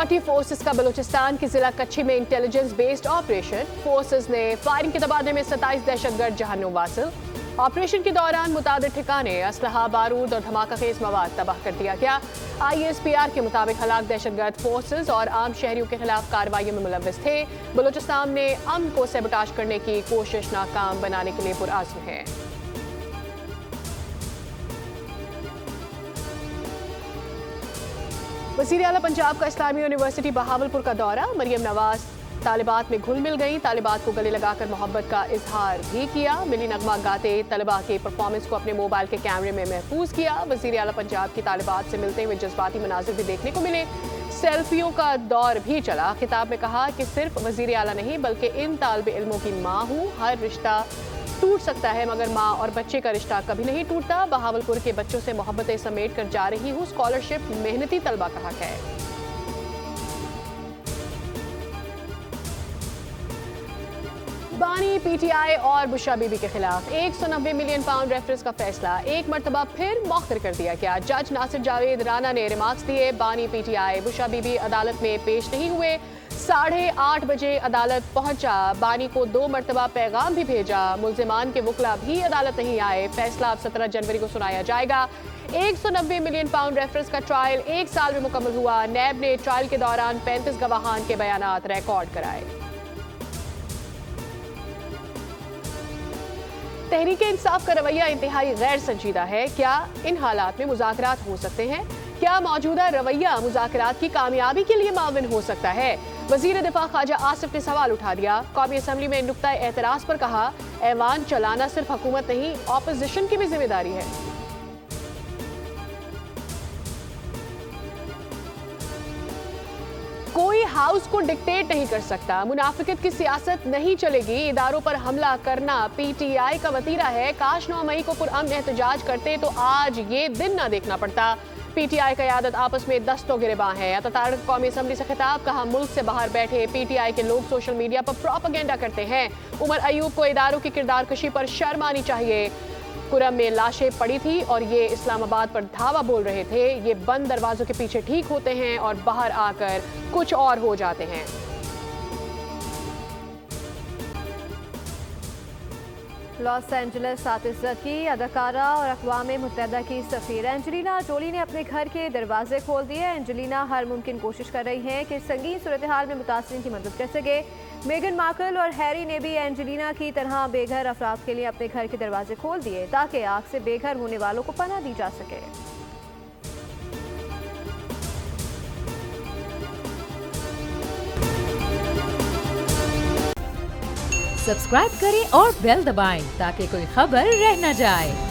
Security forces का बलूचिस्तान के जिला कच्छी में इंटेलिजेंस बेस्ड ऑपरेशन। फोर्सेस ने फायरिंग के तबादले में 27 दहशतगर्द जहन्नुम वासिल। ऑपरेशन के दौरान मुतादिद ठिकाने, असलहा, बारूद और धमाका खेज मवाद तबाह कर दिया गया। ISPR के मुताबिक हलाक दहशतगर्द फोर्सेस और आम शहरियों के खिलाफ कार्रवाइयों में मुलव्विस थे। बलूचिस्तान ने अमन को सैबोटाज करने की कोशिश नाकाम बनाने के लिए पुरअज़्म है। वज़ीर आला पंजाब का इस्लामी यूनिवर्सिटी बहावलपुर का दौरा। मरियम नवाज तालिबात में घुल मिल गई, तालिबात को गले लगाकर मोहब्बत का इजहार भी किया। मिली नगमा गाते तलबा के परफॉर्मेंस को अपने मोबाइल के कैमरे में महफूज किया। वज़ीर आला पंजाब की तालिबात से मिलते हुए जज्बाती मनाजिर भी देखने को मिले। सेल्फियों का दौर भी चला। खिताब में कहा कि सिर्फ वज़ीर आला नहीं बल्कि इन तालिब इल्मों की माँ हूँ। हर रिश्ता टूट सकता है मगर माँ और बच्चे का रिश्ता कभी नहीं टूटता। बहावलपुर के बच्चों से मोहब्बतें समेट कर जा रही हूँ। स्कॉलरशिप मेहनती तलबा का हक है। बानी, PTI और बुशरा बीबी के खिलाफ 190 मिलियन पाउंड रेफरेंस का फैसला एक मरतबा फिर मौखर कर दिया गया। जज नासिर जावेद राना ने रिमार्क्स दिए। बानी, PTI, बुशरा बीबी अदालत में पेश नहीं हुए। 8:30 बजे अदालत पहुंचा। बानी को 2 मरतबा पैगाम भी भेजा। मुल्जिमान के वकला भी अदालत नहीं आए। फैसला अब 17 जनवरी को सुनाया जाएगा। 190 मिलियन पाउंड रेफरेंस का ट्रायल 1 साल में मुकम्मल हुआ। नैब ने ट्रायल के दौरान 35 गवाहान के बयानात रिकॉर्ड कराए। तहरीक इंसाफ का रवैया इंतहाई गैर संजीदा है। क्या इन हालात में मुज़ाकरात हो सकते हैं? क्या मौजूदा रवैया मुज़ाकरात की कामयाबी के लिए माविन हो सकता है? वज़ीर दिफा ख्वाजा आसिफ ने सवाल उठा दिया। कौमी असम्बली में नुक्ता एतराज़ पर कहा, ऐवान चलाना सिर्फ हुकूमत नहीं, ऑपोजिशन की भी जिम्मेदारी है। कोई हाउस को डिक्टेट नहीं कर सकता। मुनाफिकत की सियासत नहीं चलेगी। इदारों पर हमला करना PTI का वतीरा है। काश 9 मई को पुरअमन एहतजाज करते तो आज ये दिन ना देखना पड़ता। PTI क़यादत आपस में दस्तों गिरेबां है। अतातारक कौमी असम्बली से खिताब, कहा मुल्क से बाहर बैठे PTI के लोग सोशल मीडिया पर प्रोपेगेंडा करते हैं। उमर अयूब को इदारों की किरदार कशी पर शर्म आनी चाहिए। कुरम में लाशें पड़ी थी और ये इस्लामाबाद पर धावा बोल रहे थे। ये बंद दरवाजों के पीछे ठीक होते हैं और बाहर आकर कुछ और हो जाते हैं। लॉस एंजलिस सातिज़त की अदाकारा और अक़वाम मुत्तहिदा की सफ़ीर एंजेलिना जोली ने अपने घर के दरवाजे खोल दिए। एंजेलिना हर मुमकिन कोशिश कर रही हैं कि संगीन सूरत हाल में मुतासरीन की मदद कर सके। मेगन मार्कल और हैरी ने भी एंजेलिना की तरह बेघर अफराद के लिए अपने घर के दरवाजे खोल दिए ताकि आग से बेघर होने वालों को पनाह दी जा सके। सब्सक्राइब करें और बेल दबाएं ताकि कोई खबर रह न जाए।